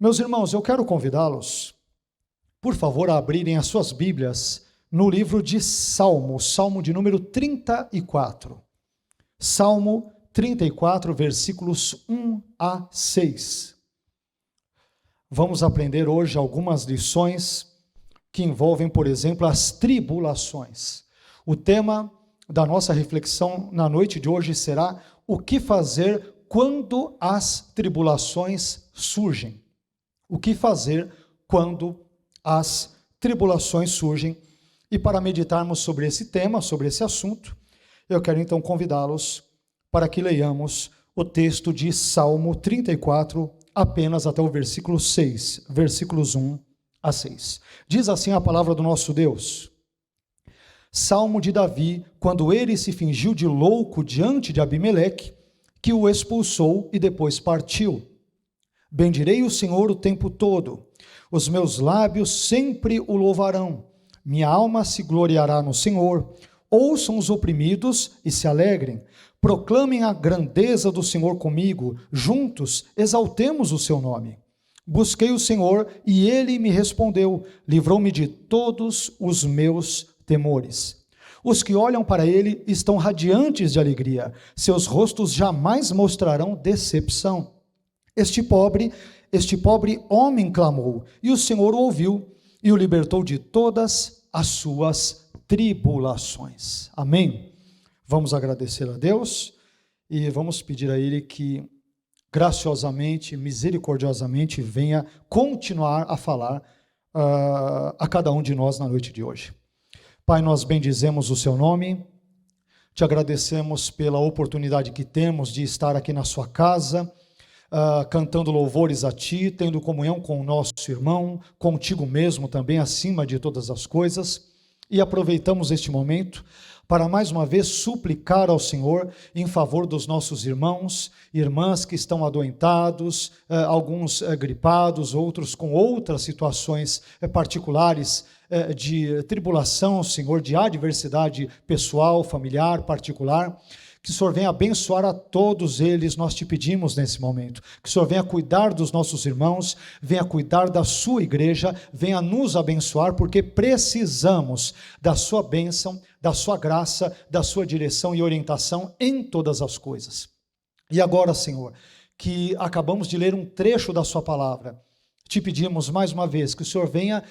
Meus irmãos, eu quero convidá-los, por favor, a abrirem as suas Bíblias no livro de Salmo, Salmo de número 34. Salmo 34, versículos 1 a 6. Vamos aprender hoje algumas lições que envolvem, por exemplo, as tribulações. O tema da nossa reflexão na noite de hoje será o que fazer quando as tribulações surgem. O que fazer quando as tribulações surgem? E para meditarmos sobre esse tema, sobre esse assunto, eu quero então convidá-los para que leiamos o texto de Salmo 34, apenas até o versículo 6, versículos 1 a 6. Diz assim a palavra do nosso Deus: Salmo de Davi, quando ele se fingiu de louco diante de Abimeleque, que o expulsou e depois partiu. Bendirei o Senhor o tempo todo, os meus lábios sempre o louvarão, minha alma se gloriará no Senhor. Ouçam os oprimidos e se alegrem, proclamem a grandeza do Senhor comigo, juntos exaltemos o seu nome. Busquei o Senhor e ele me respondeu, livrou-me de todos os meus temores. Os que olham para ele estão radiantes de alegria, seus rostos jamais mostrarão decepção. Este pobre homem clamou, e o Senhor o ouviu, e o libertou de todas as suas tribulações. Amém? Vamos agradecer a Deus, e vamos pedir a Ele que, graciosamente, misericordiosamente, venha continuar a falar a cada um de nós na noite de hoje. Pai, nós bendizemos o Seu nome, te agradecemos pela oportunidade que temos de estar aqui na Sua casa, cantando louvores a Ti, tendo comunhão com o nosso irmão, contigo mesmo também, acima de todas as coisas, e aproveitamos este momento para mais uma vez suplicar ao Senhor em favor dos nossos irmãos, irmãs que estão adoentados, alguns gripados, outros com outras situações particulares de tribulação, Senhor, de adversidade pessoal, familiar, particular. Que o Senhor venha abençoar a todos eles, nós te pedimos nesse momento. Que o Senhor venha cuidar dos nossos irmãos, venha cuidar da sua igreja, venha nos abençoar, porque precisamos da sua bênção, da sua graça, da sua direção e orientação em todas as coisas. E agora, Senhor, que acabamos de ler um trecho da sua palavra, te pedimos mais uma vez que o Senhor venha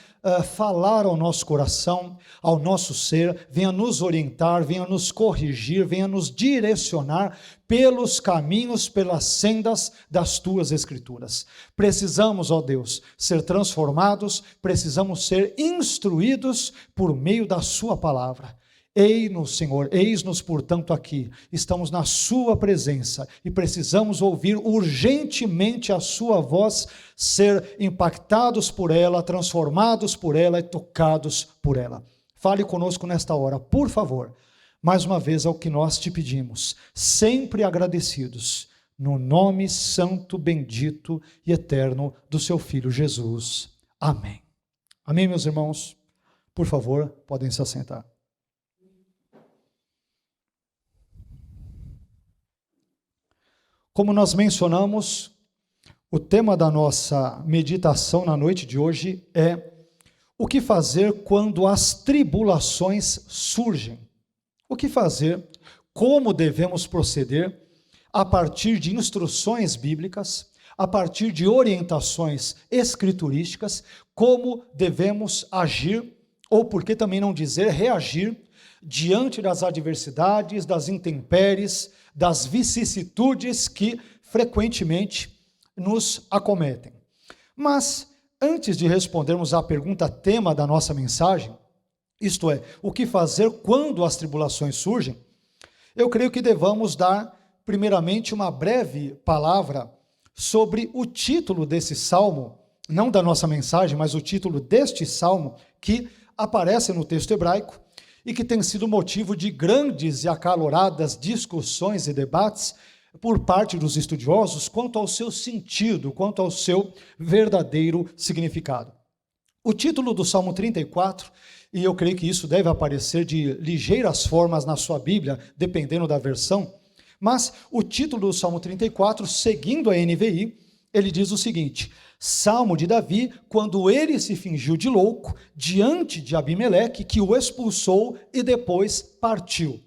falar ao nosso coração, ao nosso ser, venha nos orientar, venha nos corrigir, venha nos direcionar pelos caminhos, pelas sendas das tuas escrituras. Precisamos, ó Deus, ser transformados, precisamos ser instruídos por meio da sua palavra. Eis-nos, Senhor, eis-nos, portanto, aqui, estamos na sua presença e precisamos ouvir urgentemente a sua voz, ser impactados por ela, transformados por ela e tocados por ela. Fale conosco nesta hora, por favor. Mais uma vez é o que nós te pedimos, sempre agradecidos, no nome santo, bendito e eterno do seu Filho Jesus. Amém. Amém, meus irmãos? Por favor, podem se assentar. Como nós mencionamos, o tema da nossa meditação na noite de hoje é o que fazer quando as tribulações surgem. O que fazer, como devemos proceder a partir de instruções bíblicas, a partir de orientações escriturísticas, como devemos agir, ou por que também não dizer reagir, diante das adversidades, das intempéries, das vicissitudes que frequentemente nos acometem. Mas, antes de respondermos à pergunta tema da nossa mensagem, isto é, o que fazer quando as tribulações surgem, eu creio que devamos dar, primeiramente, uma breve palavra sobre o título desse salmo, não da nossa mensagem, mas o título deste salmo, que aparece no texto hebraico, e que tem sido motivo de grandes e acaloradas discussões e debates por parte dos estudiosos quanto ao seu sentido, quanto ao seu verdadeiro significado. O título do Salmo 34, e eu creio que isso deve aparecer de ligeiras formas na sua Bíblia, dependendo da versão, mas o título do Salmo 34, seguindo a NVI, ele diz o seguinte: Salmo de Davi, quando ele se fingiu de louco diante de Abimeleque, que o expulsou e depois partiu.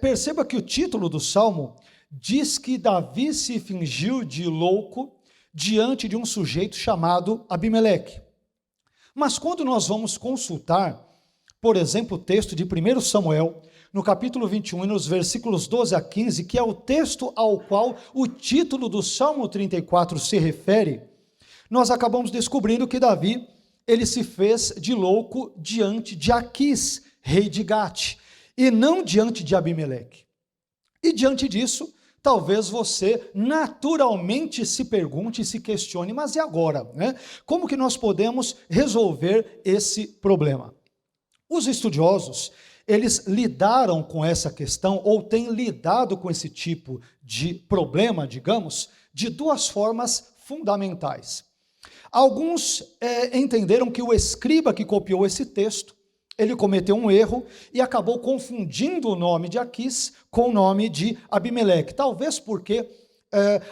Perceba que o título do Salmo diz que Davi se fingiu de louco diante de um sujeito chamado Abimeleque. Mas quando nós vamos consultar, por exemplo, o texto de 1 Samuel, no capítulo 21 e nos versículos 12 a 15, que é o texto ao qual o título do Salmo 34 se refere, nós acabamos descobrindo que Davi, ele se fez de louco diante de Aquis, rei de Gate, e não diante de Abimeleque. E diante disso, talvez você naturalmente se pergunte e se questione, mas e agora, né? Como que nós podemos resolver esse problema? Os estudiosos, eles lidaram com essa questão, ou têm lidado com esse tipo de problema, digamos, de duas formas fundamentais. Alguns entenderam que o escriba que copiou esse texto, ele cometeu um erro e acabou confundindo o nome de Aquis com o nome de Abimeleque. Talvez porque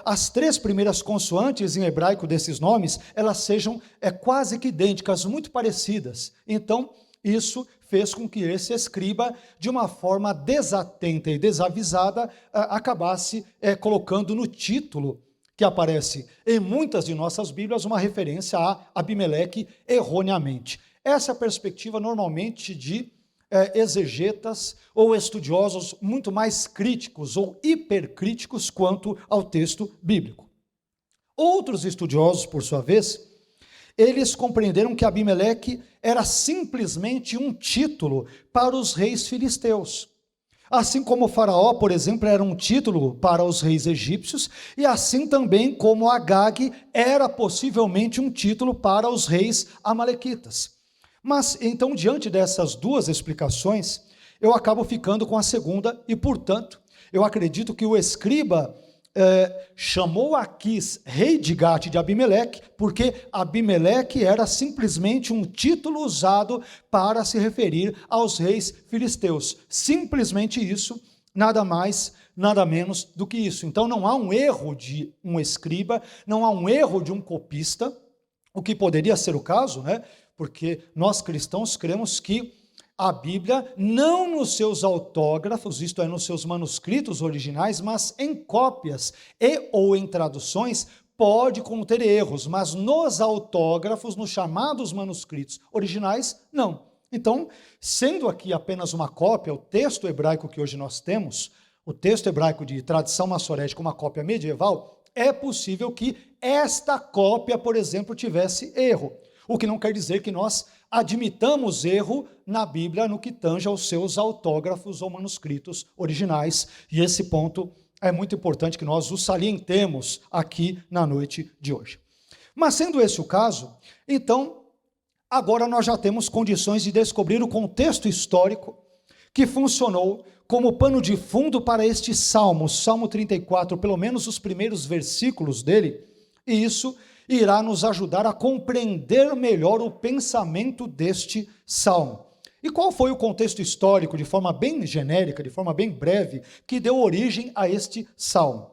as três primeiras consoantes em hebraico desses nomes, elas sejam quase que idênticas, muito parecidas. Então, isso fez com que esse escriba, de uma forma desatenta e desavisada, acabasse colocando no título que aparece em muitas de nossas Bíblias uma referência a Abimeleque erroneamente. Essa é a perspectiva normalmente de exegetas ou estudiosos muito mais críticos ou hipercríticos quanto ao texto bíblico. Outros estudiosos, por sua vez, eles compreenderam que Abimeleque era simplesmente um título para os reis filisteus. Assim como Faraó, por exemplo, era um título para os reis egípcios, e assim também como Agag era possivelmente um título para os reis amalequitas. Mas, então, diante dessas duas explicações, eu acabo ficando com a segunda, e, portanto, eu acredito que o escriba chamou Aquis, rei de Gate, de Abimeleque, porque Abimeleque era simplesmente um título usado para se referir aos reis filisteus. Simplesmente isso, nada mais, nada menos do que isso. Então não há um erro de um escriba, não há um erro de um copista, o que poderia ser o caso, né? Porque nós cristãos cremos que a Bíblia, não nos seus autógrafos, isto é, nos seus manuscritos originais, mas em cópias e ou em traduções, pode conter erros, mas nos autógrafos, nos chamados manuscritos originais, não. Então, sendo aqui apenas uma cópia, o texto hebraico que hoje nós temos, o texto hebraico de tradição maçorética, uma cópia medieval, é possível que esta cópia, por exemplo, tivesse erro. O que não quer dizer que nós admitamos erro na Bíblia no que tange aos seus autógrafos ou manuscritos originais. E esse ponto é muito importante que nós o salientemos aqui na noite de hoje. Mas sendo esse o caso, então, agora nós já temos condições de descobrir o contexto histórico que funcionou como pano de fundo para este Salmo, Salmo 34, pelo menos os primeiros versículos dele, e isso irá nos ajudar a compreender melhor o pensamento deste salmo. E qual foi o contexto histórico, de forma bem genérica, de forma bem breve, que deu origem a este salmo?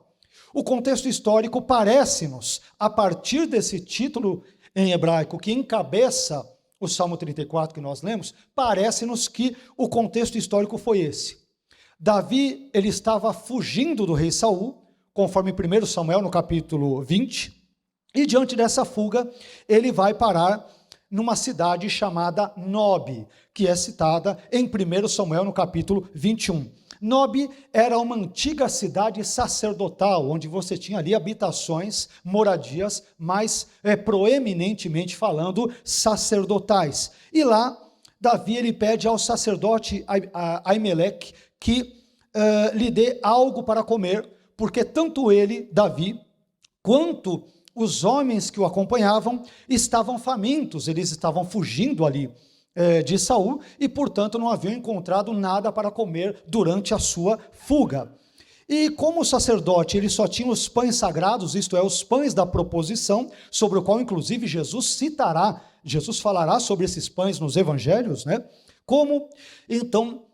O contexto histórico parece-nos, a partir desse título em hebraico que encabeça o Salmo 34 que nós lemos, parece-nos que o contexto histórico foi esse. Davi, ele estava fugindo do rei Saul, conforme 1 Samuel no capítulo 20, e diante dessa fuga, ele vai parar numa cidade chamada Nob, que é citada em 1 Samuel no capítulo 21. Nob era uma antiga cidade sacerdotal, onde você tinha ali habitações, moradias, mas proeminentemente falando, sacerdotais. E lá, Davi ele pede ao sacerdote Aimeleque que lhe dê algo para comer, porque tanto ele, Davi, quanto os homens que o acompanhavam estavam famintos, eles estavam fugindo ali de Saul e, portanto, não haviam encontrado nada para comer durante a sua fuga. E como o sacerdote ele só tinha os pães sagrados, isto é, os pães da proposição, sobre o qual, inclusive, Jesus falará sobre esses pães nos evangelhos, né? Como, então,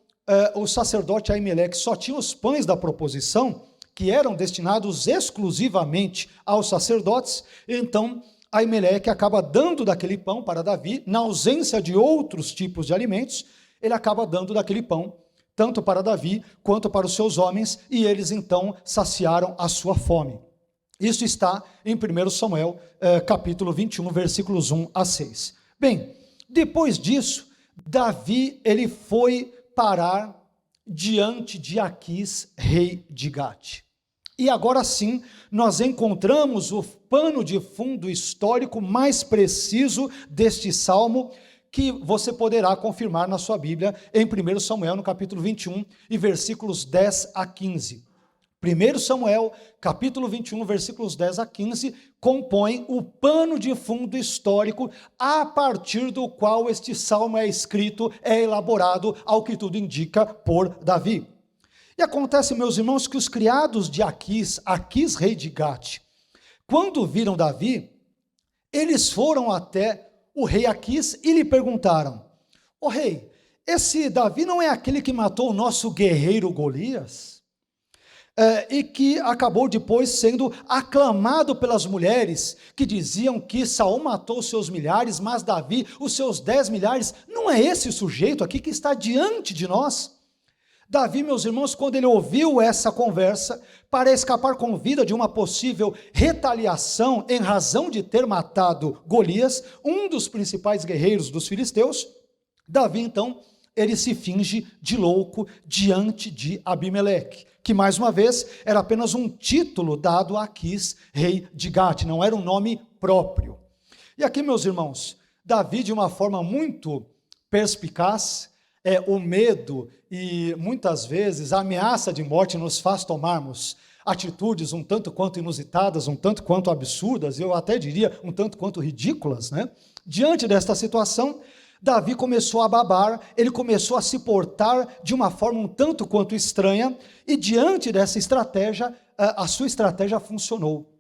o sacerdote Aimeleque só tinha os pães da proposição, que eram destinados exclusivamente aos sacerdotes. Então, Aimeleque acaba dando daquele pão para Davi, na ausência de outros tipos de alimentos, ele acaba dando daquele pão, tanto para Davi quanto para os seus homens, e eles então saciaram a sua fome. Isso está em 1 Samuel, capítulo 21, versículos 1 a 6. Bem, depois disso, Davi ele foi parar diante de Aquis, rei de Gate. E agora sim, nós encontramos o pano de fundo histórico mais preciso deste salmo, que você poderá confirmar na sua Bíblia, em 1 Samuel, no capítulo 21, e versículos 10 a 15. 1 Samuel, capítulo 21, versículos 10 a 15, compõe o pano de fundo histórico a partir do qual este salmo é escrito, é elaborado, ao que tudo indica, por Davi. E acontece, meus irmãos, que os criados de Aquis, rei de Gate, quando viram Davi, eles foram até o rei Aquis e lhe perguntaram: "Ó rei, esse Davi não é aquele que matou o nosso guerreiro Golias? E que acabou depois sendo aclamado pelas mulheres, que diziam que Saul matou os seus milhares, mas Davi os seus 10 milhares. Não é esse sujeito aqui que está diante de nós?" Davi, meus irmãos, quando ele ouviu essa conversa, para escapar com vida de uma possível retaliação em razão de ter matado Golias, um dos principais guerreiros dos filisteus, Davi, então, ele se finge de louco diante de Abimeleque, que, mais uma vez, era apenas um título dado a Aquis, rei de Gate, não era um nome próprio. E aqui, meus irmãos, Davi, de uma forma muito perspicaz, o medo e, muitas vezes, a ameaça de morte nos faz tomarmos atitudes um tanto quanto inusitadas, um tanto quanto absurdas, eu até diria um tanto quanto ridículas, né? Diante desta situação, Davi começou a babar, ele começou a se portar de uma forma um tanto quanto estranha, e diante dessa estratégia, a sua estratégia funcionou.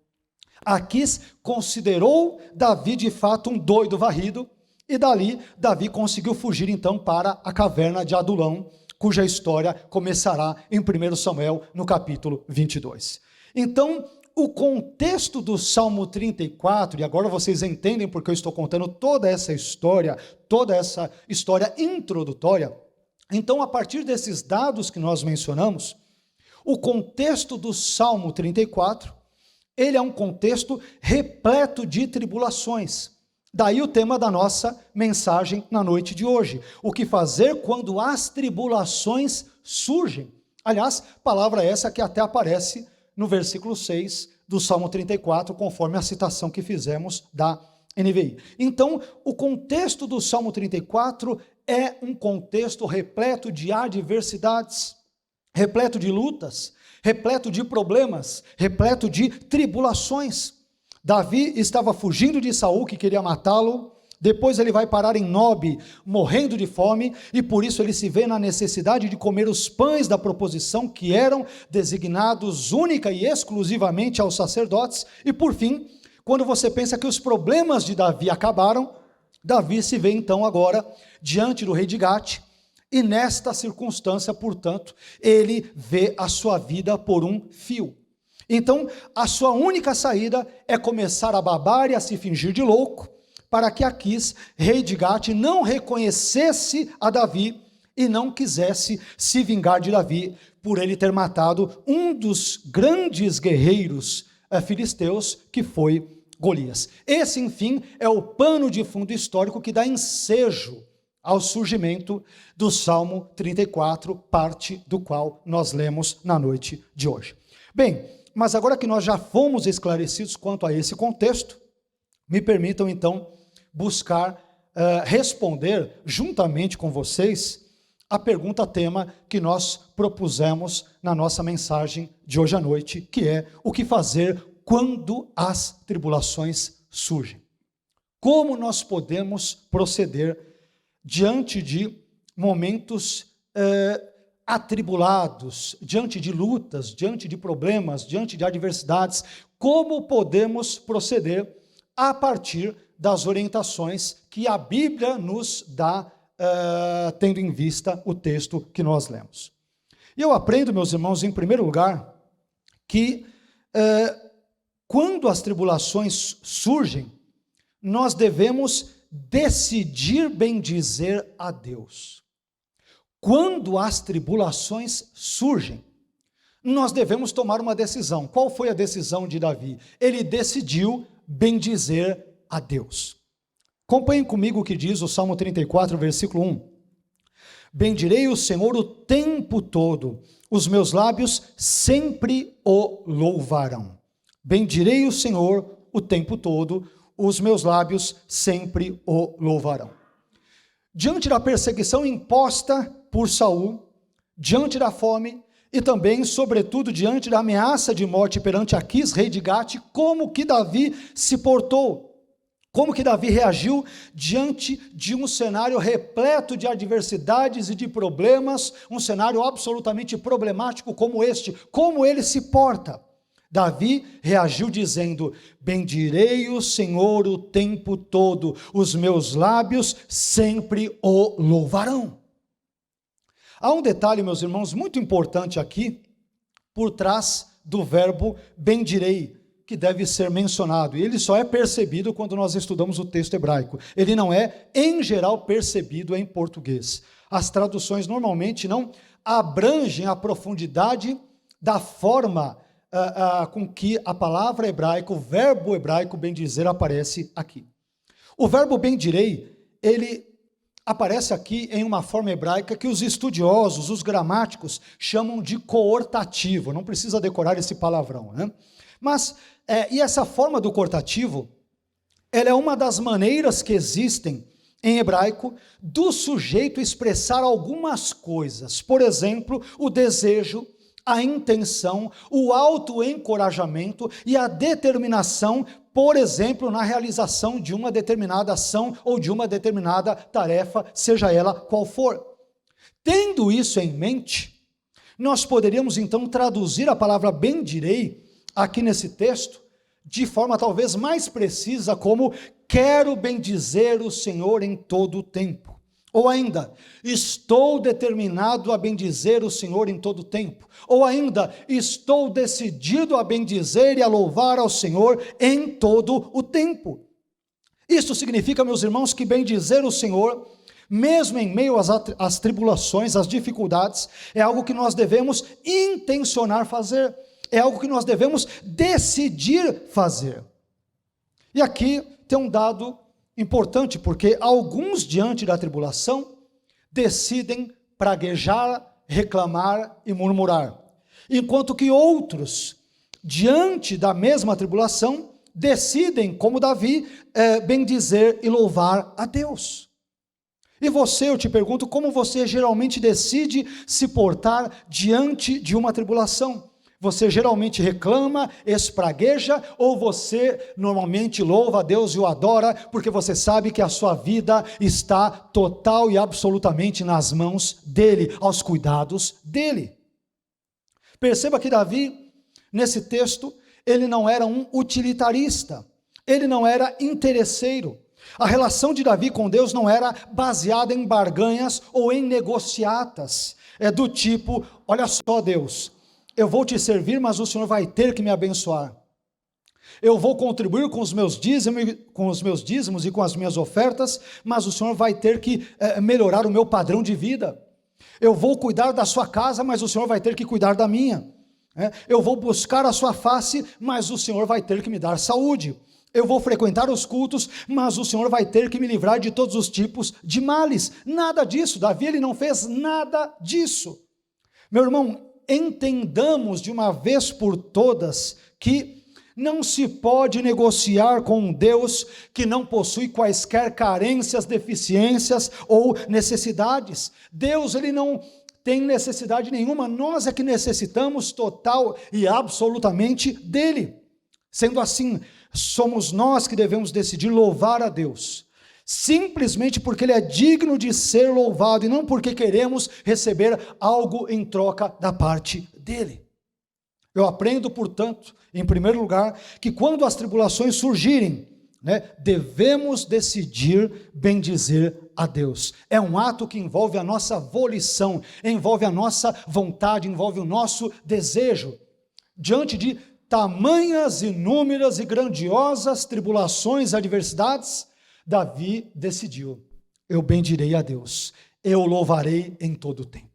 Aquis considerou Davi de fato um doido varrido, e dali Davi conseguiu fugir então para a caverna de Adulão, cuja história começará em 1 Samuel, no capítulo 22. Então, o contexto do Salmo 34, e agora vocês entendem porque eu estou contando toda essa história introdutória. Então, a partir desses dados que nós mencionamos, o contexto do Salmo 34, ele é um contexto repleto de tribulações. Daí o tema da nossa mensagem na noite de hoje: o que fazer quando as tribulações surgem. Aliás, palavra essa que até aparece no versículo 6 do Salmo 34, conforme a citação que fizemos da NVI. Então, o contexto do Salmo 34 é um contexto repleto de adversidades, repleto de lutas, repleto de problemas, repleto de tribulações. Davi estava fugindo de Saul, que queria matá-lo. Depois ele vai parar em Nobe, morrendo de fome, e por isso ele se vê na necessidade de comer os pães da proposição, que eram designados única e exclusivamente aos sacerdotes. E por fim, quando você pensa que os problemas de Davi acabaram, Davi se vê então agora diante do rei de Gate, e nesta circunstância, portanto, ele vê a sua vida por um fio. Então, a sua única saída é começar a babar e a se fingir de louco, para que Aquis, rei de Gate, não reconhecesse a Davi e não quisesse se vingar de Davi por ele ter matado um dos grandes guerreiros filisteus, que foi Golias. Esse, enfim, é o pano de fundo histórico que dá ensejo ao surgimento do Salmo 34, parte do qual nós lemos na noite de hoje. Bem, mas agora que nós já fomos esclarecidos quanto a esse contexto, me permitam então buscar responder juntamente com vocês a pergunta-tema que nós propusemos na nossa mensagem de hoje à noite, que é: o que fazer quando as tribulações surgem? Como nós podemos proceder diante de momentos atribulados, diante de lutas, diante de problemas, diante de adversidades? Como podemos proceder a partir das orientações que a Bíblia nos dá, tendo em vista o texto que nós lemos? E eu aprendo, meus irmãos, em primeiro lugar, que quando as tribulações surgem, nós devemos decidir bendizer a Deus. Quando as tribulações surgem, nós devemos tomar uma decisão. Qual foi a decisão de Davi? Ele decidiu bendizer a Deus. Acompanhem comigo o que diz o Salmo 34, versículo 1. Bendirei o Senhor o tempo todo, os meus lábios sempre o louvarão. Bendirei o Senhor o tempo todo, os meus lábios sempre o louvarão. Diante da perseguição imposta por Saul, diante da fome e também, sobretudo, diante da ameaça de morte perante Aquis, rei de Gate, como que Davi se portou? Como que Davi reagiu diante de um cenário repleto de adversidades e de problemas, um cenário absolutamente problemático como este? Como ele se porta? Davi reagiu dizendo: bendirei o Senhor o tempo todo, os meus lábios sempre o louvarão. Há um detalhe, meus irmãos, muito importante aqui, por trás do verbo bendirei, que deve ser mencionado, e ele só é percebido quando nós estudamos o texto hebraico. Ele não é, em geral, percebido em português. As traduções normalmente não abrangem a profundidade da forma com que a palavra hebraica, o verbo hebraico bendizer aparece aqui. O verbo bendirei, ele aparece aqui em uma forma hebraica que os estudiosos, os gramáticos, chamam de coortativo. Não precisa decorar esse palavrão, né? Mas, e essa forma do coortativo, ela é uma das maneiras que existem em hebraico do sujeito expressar algumas coisas. Por exemplo, o desejo, a intenção, o autoencorajamento e a determinação, por exemplo, na realização de uma determinada ação ou de uma determinada tarefa, seja ela qual for. Tendo isso em mente, nós poderíamos então traduzir a palavra bendirei aqui nesse texto de forma talvez mais precisa como quero bendizer o Senhor em todo o tempo. Ou ainda, estou determinado a bendizer o Senhor em todo o tempo. Ou ainda, estou decidido a bendizer e a louvar ao Senhor em todo o tempo. Isso significa, meus irmãos, que bendizer o Senhor, mesmo em meio às tribulações, às dificuldades, é algo que nós devemos intencionar fazer. É algo que nós devemos decidir fazer. E aqui tem um dado importante, porque alguns, diante da tribulação, decidem praguejar, reclamar e murmurar, enquanto que outros, diante da mesma tribulação, decidem, como Davi, bendizer e louvar a Deus. E você, eu te pergunto, como você geralmente decide se portar diante de uma tribulação? Você geralmente reclama, espragueja, ou você normalmente louva a Deus e o adora, porque você sabe que a sua vida está total e absolutamente nas mãos dele, aos cuidados dele. Perceba que Davi, nesse texto, ele não era um utilitarista, ele não era interesseiro. A relação de Davi com Deus não era baseada em barganhas ou em negociatas, do tipo, olha só Deus, eu vou te servir, mas o Senhor vai ter que me abençoar. Eu vou contribuir com os meus dízimos e com as minhas ofertas, mas o Senhor vai ter que melhorar o meu padrão de vida. Eu vou cuidar da sua casa, mas o Senhor vai ter que cuidar da minha. Eu vou buscar a sua face, mas o Senhor vai ter que me dar saúde. Eu vou frequentar os cultos, mas o Senhor vai ter que me livrar de todos os tipos de males. Nada disso. Davi, ele não fez nada disso. Meu irmão, entendamos de uma vez por todas que não se pode negociar com um Deus que não possui quaisquer carências, deficiências ou necessidades. Deus, ele não tem necessidade nenhuma, nós é que necessitamos total e absolutamente dele. Sendo assim, somos nós que devemos decidir louvar a Deus, simplesmente porque ele é digno de ser louvado e não porque queremos receber algo em troca da parte dele. Eu aprendo, portanto, em primeiro lugar, que quando as tribulações surgirem, devemos decidir bendizer a Deus. É um ato que envolve a nossa volição, envolve a nossa vontade, envolve o nosso desejo. Diante de tamanhas, inúmeras e grandiosas tribulações e adversidades, Davi decidiu: eu bendirei a Deus, eu louvarei em todo o tempo.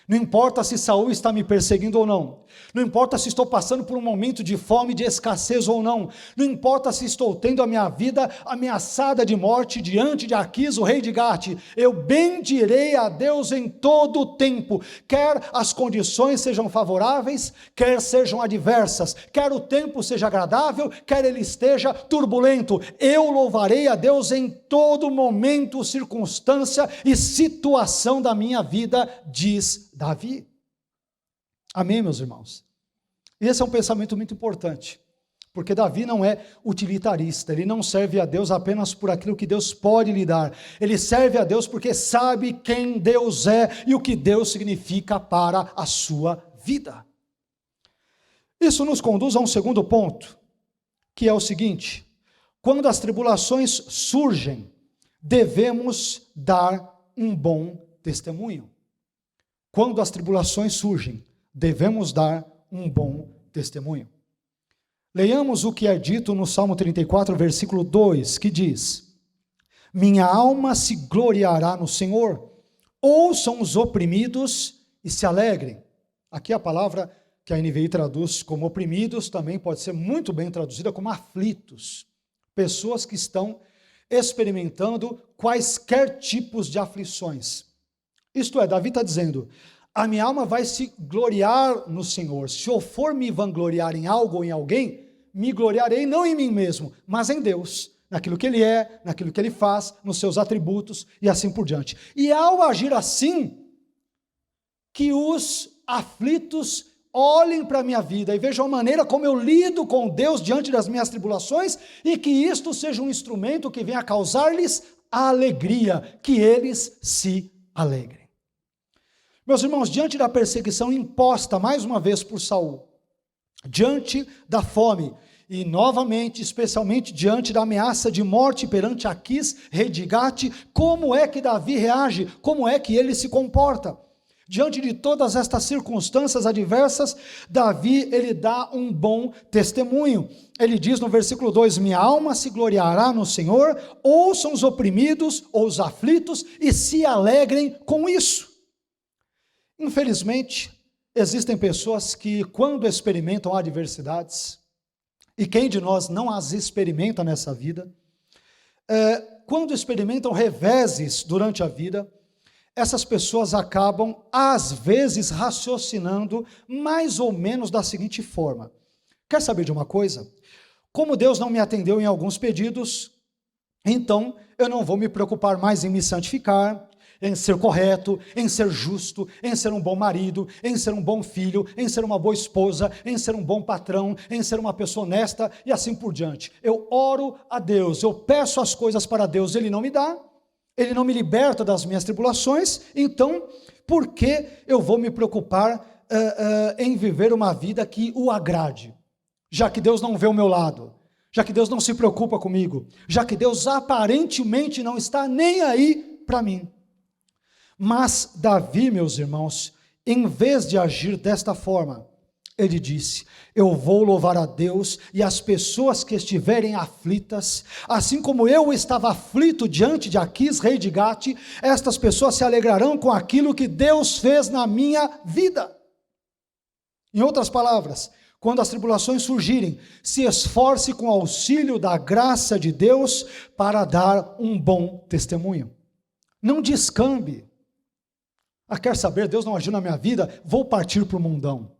Não importa se Saul está me perseguindo ou não, não importa se estou passando por um momento de fome, de escassez ou não, não importa se estou tendo a minha vida ameaçada de morte diante de Aquis, o rei de Gate, eu bendirei a Deus em todo o tempo, quer as condições sejam favoráveis, quer sejam adversas, quer o tempo seja agradável, quer ele esteja turbulento, eu louvarei a Deus em todo momento, circunstância e situação da minha vida, diz Davi. Amém, meus irmãos? Esse é um pensamento muito importante, porque Davi não é utilitarista, ele não serve a Deus apenas por aquilo que Deus pode lhe dar, ele serve a Deus porque sabe quem Deus é e o que Deus significa para a sua vida. Isso nos conduz a um segundo ponto, que é o seguinte: quando as tribulações surgem, devemos dar um bom testemunho. Quando as tribulações surgem, devemos dar um bom testemunho. Leiamos o que é dito no Salmo 34, versículo 2, que diz: minha alma se gloriará no Senhor, ouçam os oprimidos e se alegrem. Aqui a palavra que a NVI traduz como oprimidos, também pode ser muito bem traduzida como aflitos. Pessoas que estão experimentando quaisquer tipos de aflições. Isto é, Davi está dizendo: a minha alma vai se gloriar no Senhor. Se eu for me vangloriar em algo ou em alguém, me gloriarei não em mim mesmo, mas em Deus, naquilo que Ele é, naquilo que Ele faz, nos seus atributos e assim por diante. E ao agir assim, que os aflitos olhem para a minha vida e vejam a maneira como eu lido com Deus diante das minhas tribulações e que isto seja um instrumento que venha causar-lhes a alegria, que eles se alegrem. Meus irmãos, diante da perseguição imposta mais uma vez por Saul, diante da fome e novamente, especialmente diante da ameaça de morte perante Aquis, rei de Gate, como é que Davi reage? Como é que ele se comporta? Diante de todas estas circunstâncias adversas, Davi, ele dá um bom testemunho. Ele diz no versículo 2, minha alma se gloriará no Senhor, ouçam os oprimidos ou os aflitos e se alegrem com isso. Infelizmente, existem pessoas que quando experimentam adversidades, e quem de nós não as experimenta nessa vida, quando experimentam reveses durante a vida, essas pessoas acabam, às vezes, raciocinando mais ou menos da seguinte forma: quer saber de uma coisa? Como Deus não me atendeu em alguns pedidos, então eu não vou me preocupar mais em me santificar, em ser correto, em ser justo, em ser um bom marido, em ser um bom filho, em ser uma boa esposa, em ser um bom patrão, em ser uma pessoa honesta e assim por diante. Eu oro a Deus, eu peço as coisas para Deus, Ele não me dá, Ele não me liberta das minhas tribulações, então por que eu vou me preocupar em viver uma vida que o agrade? Já que Deus não vê o meu lado, já que Deus não se preocupa comigo, já que Deus aparentemente não está nem aí para mim. Mas Davi, meus irmãos, em vez de agir desta forma, ele disse: eu vou louvar a Deus e as pessoas que estiverem aflitas, assim como eu estava aflito diante de Aquis, rei de Gate, estas pessoas se alegrarão com aquilo que Deus fez na minha vida. Em outras palavras, quando as tribulações surgirem, se esforce com o auxílio da graça de Deus para dar um bom testemunho. Não descambe. Quer saber, Deus não agiu na minha vida, vou partir para o mundão.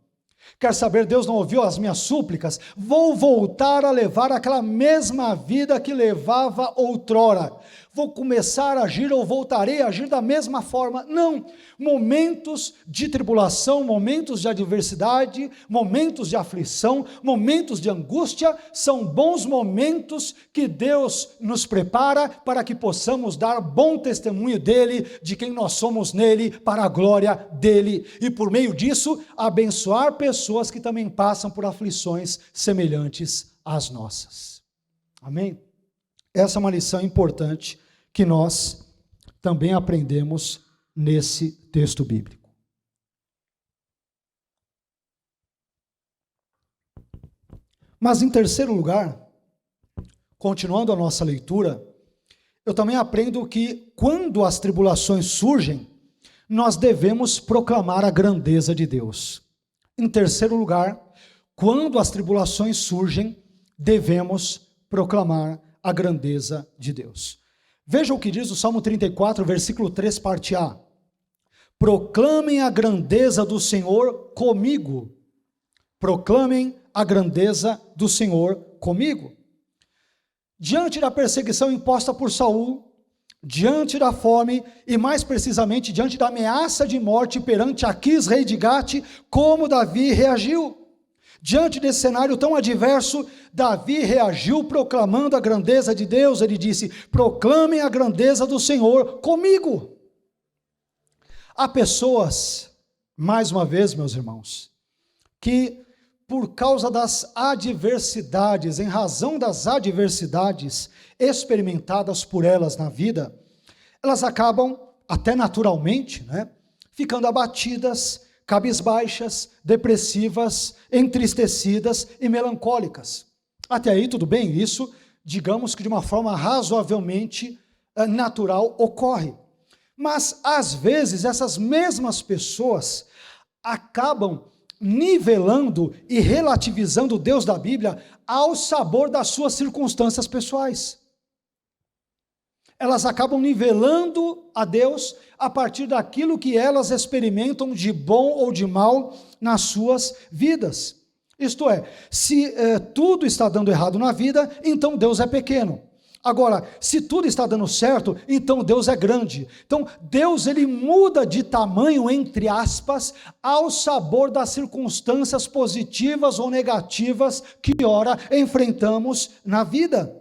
Quer saber, Deus não ouviu as minhas súplicas, vou voltar a levar aquela mesma vida que levava outrora. Vou começar a agir ou voltarei a agir da mesma forma. Não, momentos de tribulação, momentos de adversidade, momentos de aflição, momentos de angústia, são bons momentos que Deus nos prepara para que possamos dar bom testemunho dEle, de quem nós somos nele, para a glória dEle, e por meio disso, abençoar pessoas que também passam por aflições semelhantes às nossas. Amém? Essa é uma lição importante que nós também aprendemos nesse texto bíblico. Mas em terceiro lugar, continuando a nossa leitura, eu também aprendo que quando as tribulações surgem, nós devemos proclamar a grandeza de Deus. Em terceiro lugar, quando as tribulações surgem, devemos proclamar a grandeza de Deus. Veja o que diz o Salmo 34, versículo 3, parte A. Proclamem a grandeza do Senhor comigo. Proclamem a grandeza do Senhor comigo. Diante da perseguição imposta por Saul, diante da fome e mais precisamente diante da ameaça de morte perante Aquis, rei de Gate, como Davi reagiu? Diante desse cenário tão adverso, Davi reagiu proclamando a grandeza de Deus. Ele disse: proclamem a grandeza do Senhor comigo. Há pessoas, mais uma vez, meus irmãos, que por causa das adversidades, em razão das adversidades experimentadas por elas na vida, elas acabam, até naturalmente, ficando abatidas, cabisbaixas, depressivas, entristecidas e melancólicas. Até aí tudo bem, isso, digamos que de uma forma razoavelmente natural ocorre. Mas, às vezes, essas mesmas pessoas acabam nivelando e relativizando o Deus da Bíblia ao sabor das suas circunstâncias pessoais. Elas acabam nivelando a Deus a partir daquilo que elas experimentam de bom ou de mal nas suas vidas. Isto é, se tudo está dando errado na vida, então Deus é pequeno. Agora, se tudo está dando certo, então Deus é grande. Então, Deus, ele muda de tamanho, entre aspas, ao sabor das circunstâncias positivas ou negativas que, ora, enfrentamos na vida.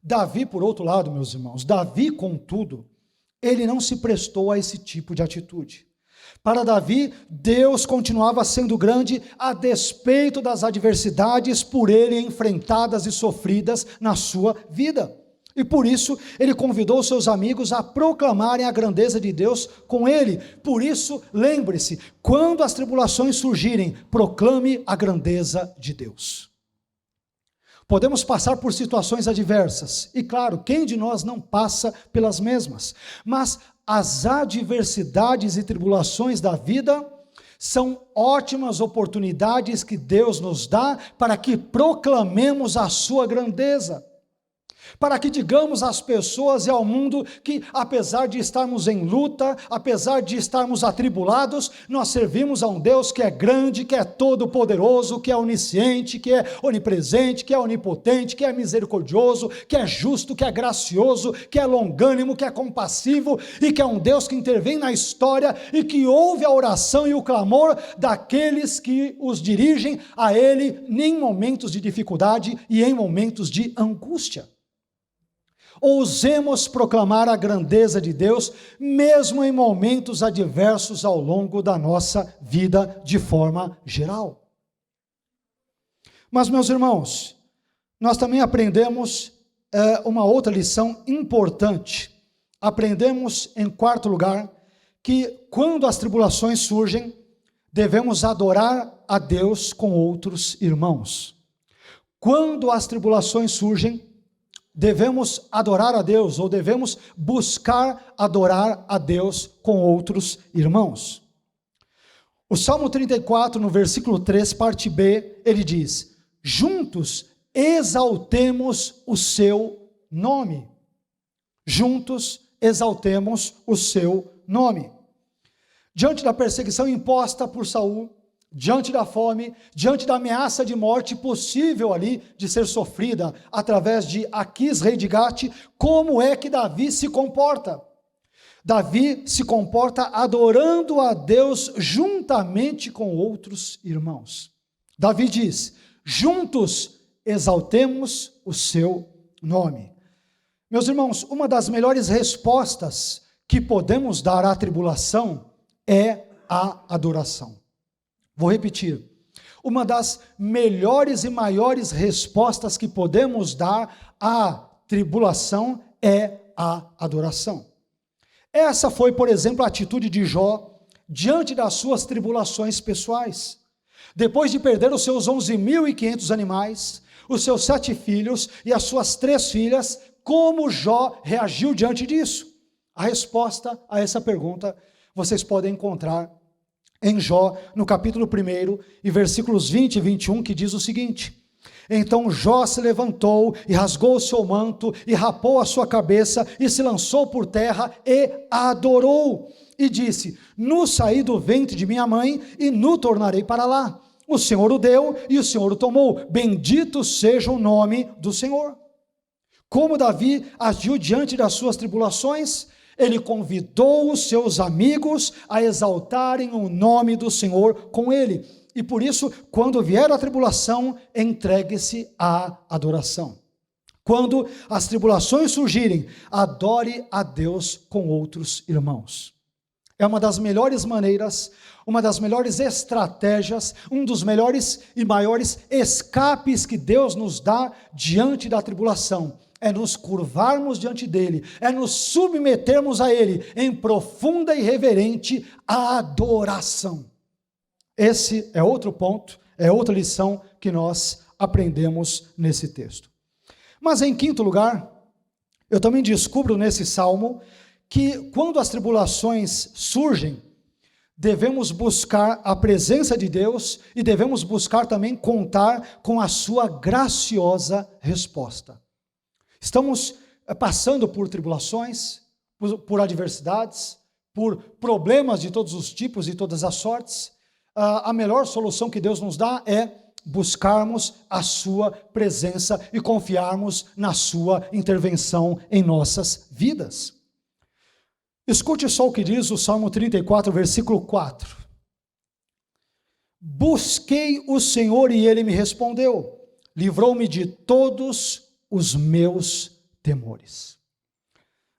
Davi, por outro lado, meus irmãos, Davi, contudo, ele não se prestou a esse tipo de atitude. Para Davi, Deus continuava sendo grande a despeito das adversidades por ele enfrentadas e sofridas na sua vida. E por isso, ele convidou seus amigos a proclamarem a grandeza de Deus com ele. Por isso, lembre-se, quando as tribulações surgirem, proclame a grandeza de Deus. Podemos passar por situações adversas, e claro, quem de nós não passa pelas mesmas? Mas as adversidades e tribulações da vida são ótimas oportunidades que Deus nos dá para que proclamemos a sua grandeza. Para que digamos às pessoas e ao mundo que, apesar de estarmos em luta, apesar de estarmos atribulados, nós servimos a um Deus que é grande, que é todo-poderoso, que é onisciente, que é onipresente, que é onipotente, que é misericordioso, que é justo, que é gracioso, que é longânimo, que é compassivo e que é um Deus que intervém na história e que ouve a oração e o clamor daqueles que os dirigem a Ele em momentos de dificuldade e em momentos de angústia. Ousemos proclamar a grandeza de Deus, mesmo em momentos adversos ao longo da nossa vida de forma geral. Mas, meus irmãos, nós também aprendemos uma outra lição importante. Aprendemos, em quarto lugar, que quando as tribulações surgem, devemos adorar a Deus com outros irmãos. Quando as tribulações surgem, devemos adorar a Deus, ou devemos buscar adorar a Deus com outros irmãos. O Salmo 34, no versículo 3, parte B, ele diz: juntos exaltemos o seu nome. Juntos exaltemos o seu nome. Diante da perseguição imposta por Saul, diante da fome, diante da ameaça de morte possível ali de ser sofrida através de Aquis, rei de Gate, como é que Davi se comporta? Davi se comporta adorando a Deus juntamente com outros irmãos. Davi diz: juntos exaltemos o seu nome. Meus irmãos, uma das melhores respostas que podemos dar à tribulação é a adoração. Vou repetir, uma das melhores e maiores respostas que podemos dar à tribulação é a adoração. Essa foi, por exemplo, a atitude de Jó diante das suas tribulações pessoais. Depois de perder os seus 11.500 animais, os seus 7 filhos e as suas 3 filhas, como Jó reagiu diante disso? A resposta a essa pergunta vocês podem encontrar em Jó, no capítulo 1, e versículos 20 e 21, que diz o seguinte: então Jó se levantou e rasgou o seu manto e rapou a sua cabeça e se lançou por terra e adorou e disse: nu saí do ventre de minha mãe e nu tornarei para lá. O Senhor o deu e o Senhor o tomou, bendito seja o nome do Senhor. Como Davi agiu diante das suas tribulações? Ele convidou os seus amigos a exaltarem o nome do Senhor com ele. E por isso, quando vier a tribulação, entregue-se à adoração. Quando as tribulações surgirem, adore a Deus com outros irmãos. É uma das melhores maneiras, uma das melhores estratégias, um dos melhores e maiores escapes que Deus nos dá diante da tribulação. É nos curvarmos diante dele, é nos submetermos a ele em profunda e reverente adoração. Esse é outro ponto, é outra lição que nós aprendemos nesse texto. Mas em quinto lugar, eu também descubro nesse salmo que quando as tribulações surgem, devemos buscar a presença de Deus e devemos buscar também contar com a sua graciosa resposta. Estamos passando por tribulações, por adversidades, por problemas de todos os tipos e todas as sortes. A melhor solução que Deus nos dá é buscarmos a sua presença e confiarmos na sua intervenção em nossas vidas. Escute só o que diz o Salmo 34, versículo 4. Busquei o Senhor e ele me respondeu, livrou-me de todos os meus temores.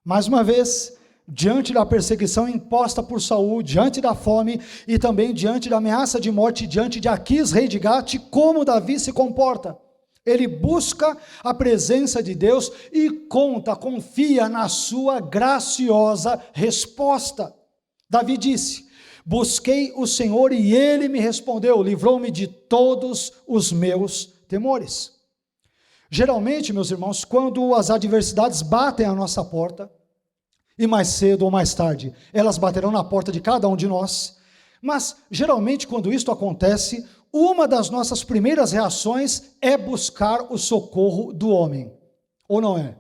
Mais uma vez, diante da perseguição imposta por Saul, diante da fome e também diante da ameaça de morte, diante de Aquis, rei de Gate, como Davi se comporta? Ele busca a presença de Deus e confia na sua graciosa resposta. Davi disse: busquei o Senhor e ele me respondeu, livrou-me de todos os meus temores. Geralmente, meus irmãos, quando as adversidades batem à nossa porta, e mais cedo ou mais tarde, elas baterão na porta de cada um de nós, mas geralmente quando isto acontece, uma das nossas primeiras reações é buscar o socorro do homem, ou não é?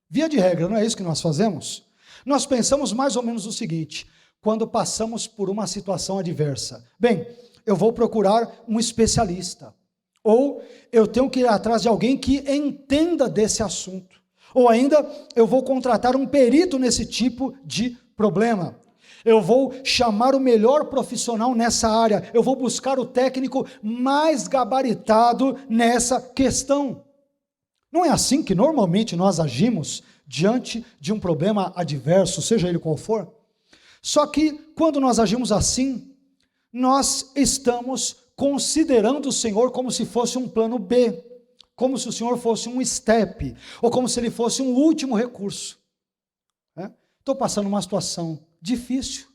Via de regra, não é isso que nós fazemos? Nós pensamos mais ou menos o seguinte: quando passamos por uma situação adversa, bem, eu vou procurar um especialista, ou eu tenho que ir atrás de alguém que entenda desse assunto, ou ainda eu vou contratar um perito nesse tipo de problema. Eu vou chamar o melhor profissional nessa área, eu vou buscar o técnico mais gabaritado nessa questão. Não é assim que normalmente nós agimos diante de um problema adverso, seja ele qual for? Só que quando nós agimos assim, nós estamos considerando o Senhor como se fosse um plano B, como se o Senhor fosse um step, ou como se ele fosse um último recurso. Estou passando uma situação difícil,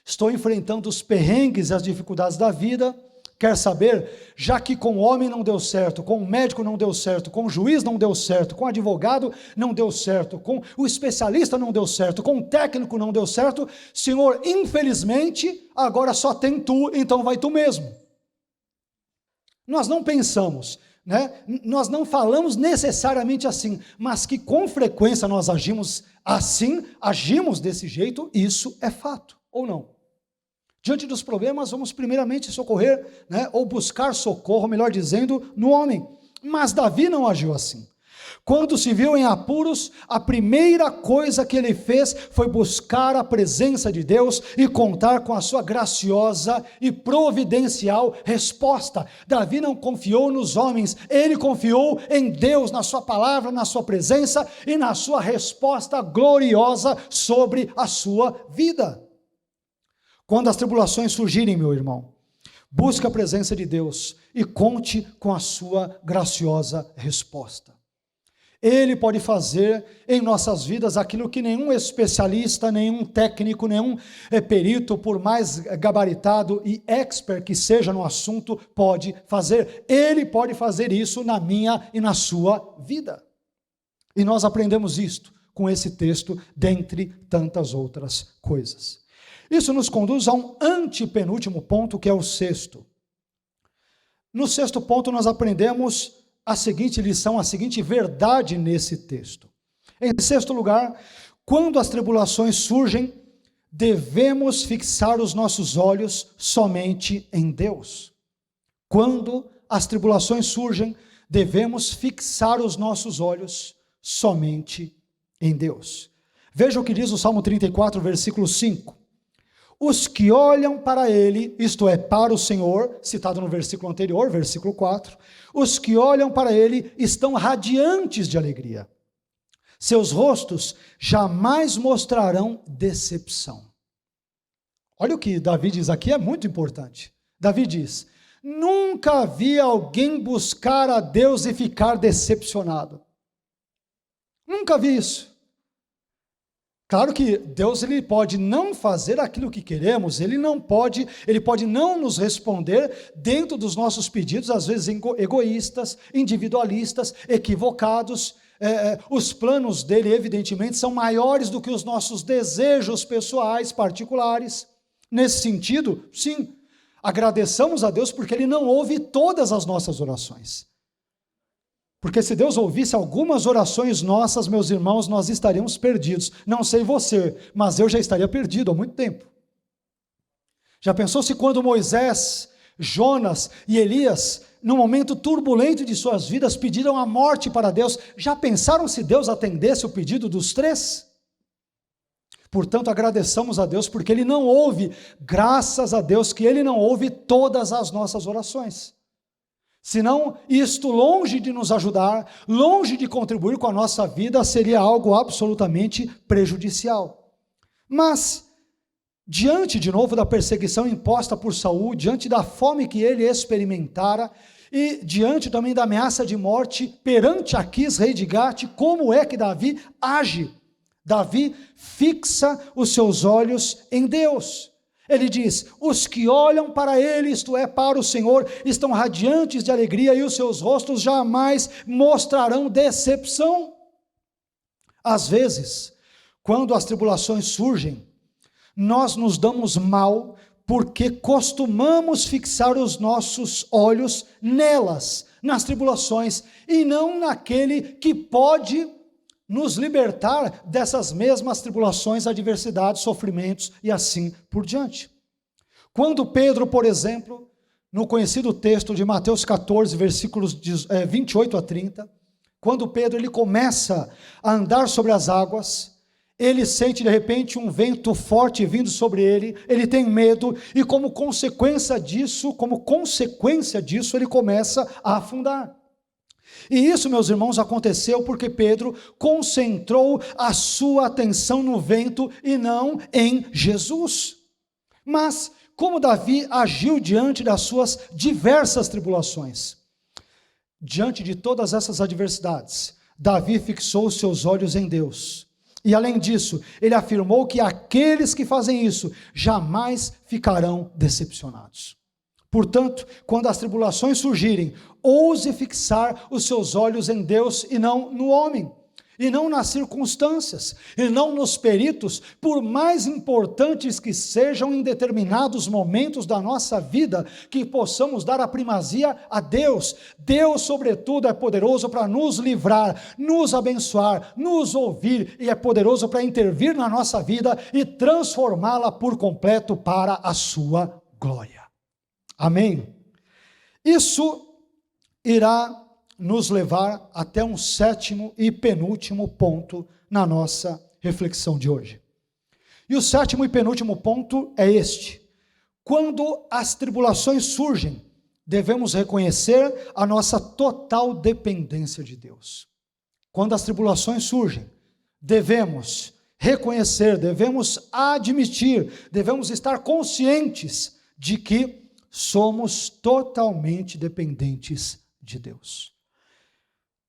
estou enfrentando os perrengues e as dificuldades da vida, quer saber, já que com o homem não deu certo, com o médico não deu certo, com o juiz não deu certo, com o advogado não deu certo, com o especialista não deu certo, com o técnico não deu certo, Senhor, infelizmente, agora só tem tu, então vai tu mesmo. Nós não pensamos, nós não falamos necessariamente assim, mas que com frequência nós agimos assim, agimos desse jeito, isso é fato, ou não? Diante dos problemas, vamos primeiramente socorrer, ou buscar socorro, melhor dizendo, no homem. Mas Davi não agiu assim. Quando se viu em apuros, a primeira coisa que ele fez foi buscar a presença de Deus e contar com a sua graciosa e providencial resposta. Davi não confiou nos homens, ele confiou em Deus, na sua palavra, na sua presença e na sua resposta gloriosa sobre a sua vida. Quando as tribulações surgirem, meu irmão, busque a presença de Deus e conte com a sua graciosa resposta. Ele pode fazer em nossas vidas aquilo que nenhum especialista, nenhum técnico, nenhum perito, por mais gabaritado e expert que seja no assunto, pode fazer. Ele pode fazer isso na minha e na sua vida. E nós aprendemos isto com esse texto, dentre tantas outras coisas. Isso nos conduz a um antepenúltimo ponto, que é o sexto. No sexto ponto, nós aprendemos a seguinte lição, a seguinte verdade nesse texto. Em sexto lugar, quando as tribulações surgem, devemos fixar os nossos olhos somente em Deus. Quando as tribulações surgem, devemos fixar os nossos olhos somente em Deus. Veja o que diz o Salmo 34, versículo 5. Os que olham para ele, isto é, para o Senhor, citado no versículo anterior, versículo 4, os que olham para ele estão radiantes de alegria. Seus rostos jamais mostrarão decepção. Olha o que Davi diz aqui, é muito importante. Davi diz: nunca vi alguém buscar a Deus e ficar decepcionado. Nunca vi isso. Claro que Deus, ele pode não fazer aquilo que queremos, ele pode não nos responder dentro dos nossos pedidos, às vezes egoístas, individualistas, equivocados. Os planos dele, evidentemente, são maiores do que os nossos desejos pessoais, particulares. Nesse sentido, sim, agradeçamos a Deus porque ele não ouve todas as nossas orações. Porque se Deus ouvisse algumas orações nossas, meus irmãos, nós estaríamos perdidos. Não sei você, mas eu já estaria perdido há muito tempo. Já pensou se quando Moisés, Jonas e Elias, num momento turbulento de suas vidas, pediram a morte para Deus, já pensaram se Deus atendesse o pedido dos três? Portanto, agradeçamos a Deus porque ele não ouve, graças a Deus que ele não ouve todas as nossas orações. Senão, isto, longe de nos ajudar, longe de contribuir com a nossa vida, seria algo absolutamente prejudicial. Mas, diante, de novo, da perseguição imposta por Saul, diante da fome que ele experimentara, e diante também da ameaça de morte perante Aquis, rei de Gate, como é que Davi age? Davi fixa os seus olhos em Deus. Ele diz: os que olham para ele, isto é, para o Senhor, estão radiantes de alegria e os seus rostos jamais mostrarão decepção. Às vezes, quando as tribulações surgem, nós nos damos mal porque costumamos fixar os nossos olhos nelas, nas tribulações, e não naquele que pode nos libertar dessas mesmas tribulações, adversidades, sofrimentos e assim por diante. Quando Pedro, por exemplo, no conhecido texto de Mateus 14, versículos 28 a 30, quando Pedro ele começa a andar sobre as águas, ele sente de repente um vento forte vindo sobre ele tem medo e como consequência disso, ele começa a afundar. E isso, meus irmãos, aconteceu porque Pedro concentrou a sua atenção no vento e não em Jesus. Mas, como Davi agiu diante das suas diversas tribulações? Diante de todas essas adversidades, Davi fixou os seus olhos em Deus. E além disso, ele afirmou que aqueles que fazem isso jamais ficarão decepcionados. Portanto, quando as tribulações surgirem, ouse fixar os seus olhos em Deus e não no homem, e não nas circunstâncias, e não nos peritos, por mais importantes que sejam em determinados momentos da nossa vida, que possamos dar a primazia a Deus. Deus, sobretudo, é poderoso para nos livrar, nos abençoar, nos ouvir, e é poderoso para intervir na nossa vida e transformá-la por completo para a sua glória. Amém? Isso irá nos levar até um sétimo e penúltimo ponto na nossa reflexão de hoje. E o sétimo e penúltimo ponto é este: quando as tribulações surgem, devemos reconhecer a nossa total dependência de Deus. Quando as tribulações surgem, devemos reconhecer, devemos admitir, devemos estar conscientes de que somos totalmente dependentes de Deus.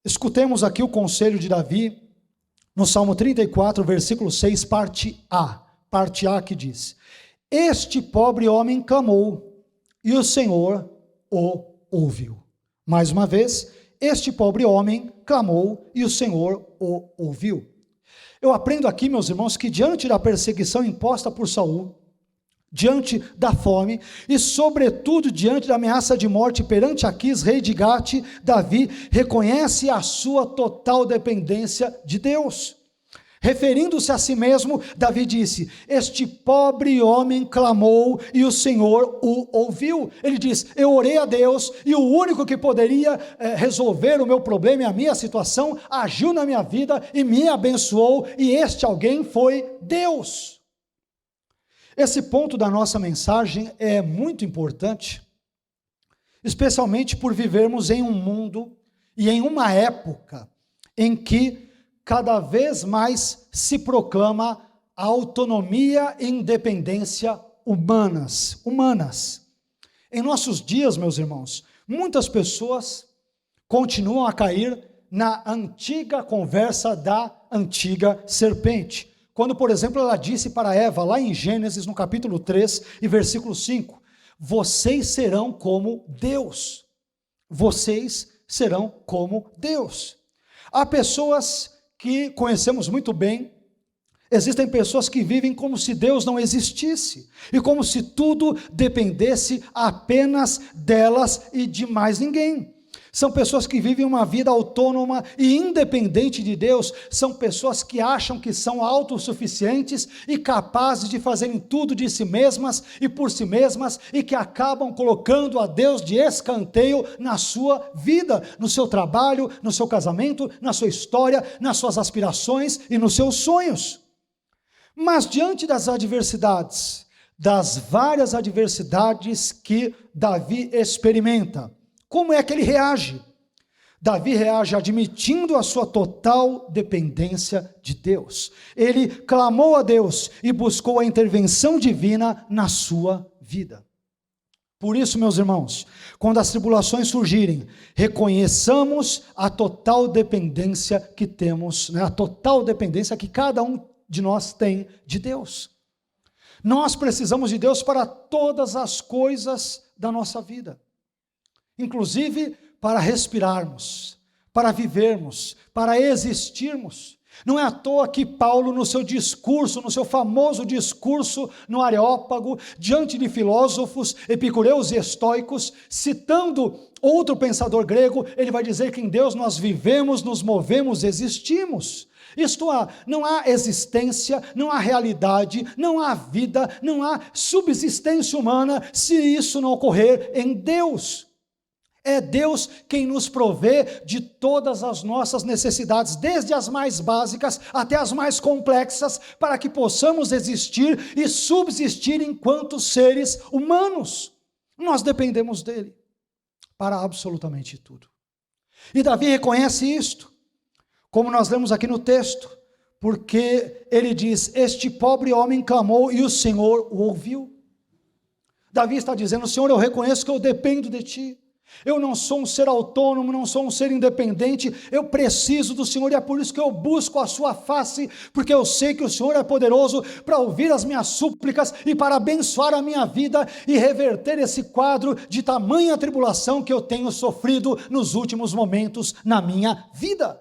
Escutemos aqui o conselho de Davi, no Salmo 34, versículo 6, parte A que diz: este pobre homem clamou, e o Senhor o ouviu. Mais uma vez, este pobre homem clamou, e o Senhor o ouviu. Eu aprendo aqui, meus irmãos, que diante da perseguição imposta por Saul, diante da fome e, sobretudo, diante da ameaça de morte perante Aquis, rei de Gate, Davi reconhece a sua total dependência de Deus. Referindo-se a si mesmo, Davi disse: este pobre homem clamou e o Senhor o ouviu. Ele diz: eu orei a Deus e o único que poderia resolver o meu problema e a minha situação agiu na minha vida e me abençoou, e este alguém foi Deus. Esse ponto da nossa mensagem é muito importante, especialmente por vivermos em um mundo e em uma época em que cada vez mais se proclama a autonomia e independência humanas. Em nossos dias, meus irmãos, muitas pessoas continuam a cair na antiga conversa da antiga serpente. Quando, por exemplo, ela disse para Eva, lá em Gênesis, no capítulo 3 e versículo 5, vocês serão como Deus. Vocês serão como Deus. Há pessoas que conhecemos muito bem, existem pessoas que vivem como se Deus não existisse, e como se tudo dependesse apenas delas e de mais ninguém. São pessoas que vivem uma vida autônoma e independente de Deus, são pessoas que acham que são autossuficientes e capazes de fazerem tudo de si mesmas e por si mesmas, e que acabam colocando a Deus de escanteio na sua vida, no seu trabalho, no seu casamento, na sua história, nas suas aspirações e nos seus sonhos. Mas diante das adversidades, das várias adversidades que Davi experimenta, como é que ele reage? Davi reage admitindo a sua total dependência de Deus. Ele clamou a Deus e buscou a intervenção divina na sua vida. Por isso, meus irmãos, quando as tribulações surgirem, reconheçamos a total dependência que temos, a total dependência que cada um de nós tem de Deus. Nós precisamos de Deus para todas as coisas da nossa vida. Inclusive para respirarmos, para vivermos, para existirmos. Não é à toa que Paulo, no seu discurso, no seu famoso discurso no Areópago, diante de filósofos, epicureus e estoicos, citando outro pensador grego, ele vai dizer que em Deus nós vivemos, nos movemos, existimos. Isto é, não há existência, não há realidade, não há vida, não há subsistência humana se isso não ocorrer em Deus. É Deus quem nos provê de todas as nossas necessidades, desde as mais básicas até as mais complexas, para que possamos existir e subsistir enquanto seres humanos. Nós dependemos dele para absolutamente tudo. E Davi reconhece isto, como nós lemos aqui no texto, porque ele diz: este pobre homem clamou e o Senhor o ouviu. Davi está dizendo: Senhor, eu reconheço que eu dependo de ti. Eu não sou um ser autônomo, não sou um ser independente, eu preciso do Senhor, e é por isso que eu busco a sua face, porque eu sei que o Senhor é poderoso para ouvir as minhas súplicas e para abençoar a minha vida e reverter esse quadro de tamanha tribulação que eu tenho sofrido nos últimos momentos na minha vida.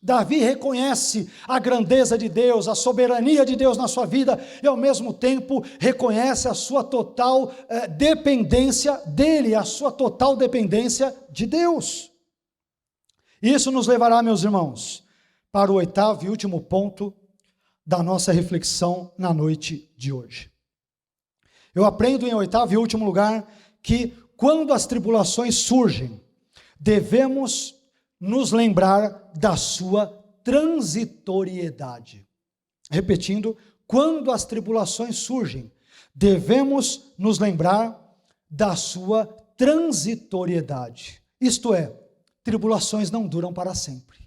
Davi reconhece a grandeza de Deus, a soberania de Deus na sua vida, e ao mesmo tempo reconhece a sua total dependência dele, a sua total dependência de Deus. Isso nos levará, meus irmãos, para o 8º e último ponto da nossa reflexão na noite de hoje. Eu aprendo em 8º e último lugar que quando as tribulações surgem, devemos nos lembrar da sua transitoriedade. Repetindo, quando as tribulações surgem, devemos nos lembrar da sua transitoriedade. Isto é, tribulações não duram para sempre.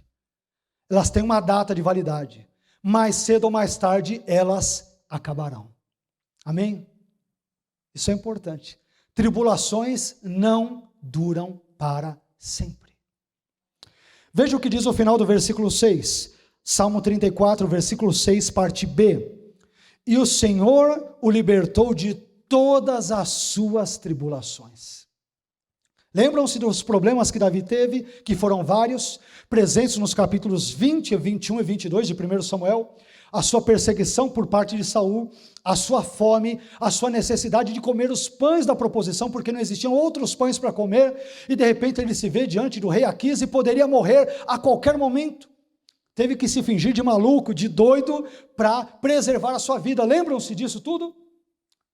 Elas têm uma data de validade. Mais cedo ou mais tarde, elas acabarão. Amém? Isso é importante. Tribulações não duram para sempre. Veja o que diz o final do versículo 6, Salmo 34, versículo 6, parte B. E o Senhor o libertou de todas as suas tribulações. Lembram-se dos problemas que Davi teve, que foram vários, presentes nos capítulos 20, 21 e 22 de 1 Samuel, a sua perseguição por parte de Saul, a sua fome, a sua necessidade de comer os pães da proposição, porque não existiam outros pães para comer, e de repente ele se vê diante do rei Aquis e poderia morrer a qualquer momento. Teve que se fingir de maluco, de doido, para preservar a sua vida. Lembram-se disso tudo?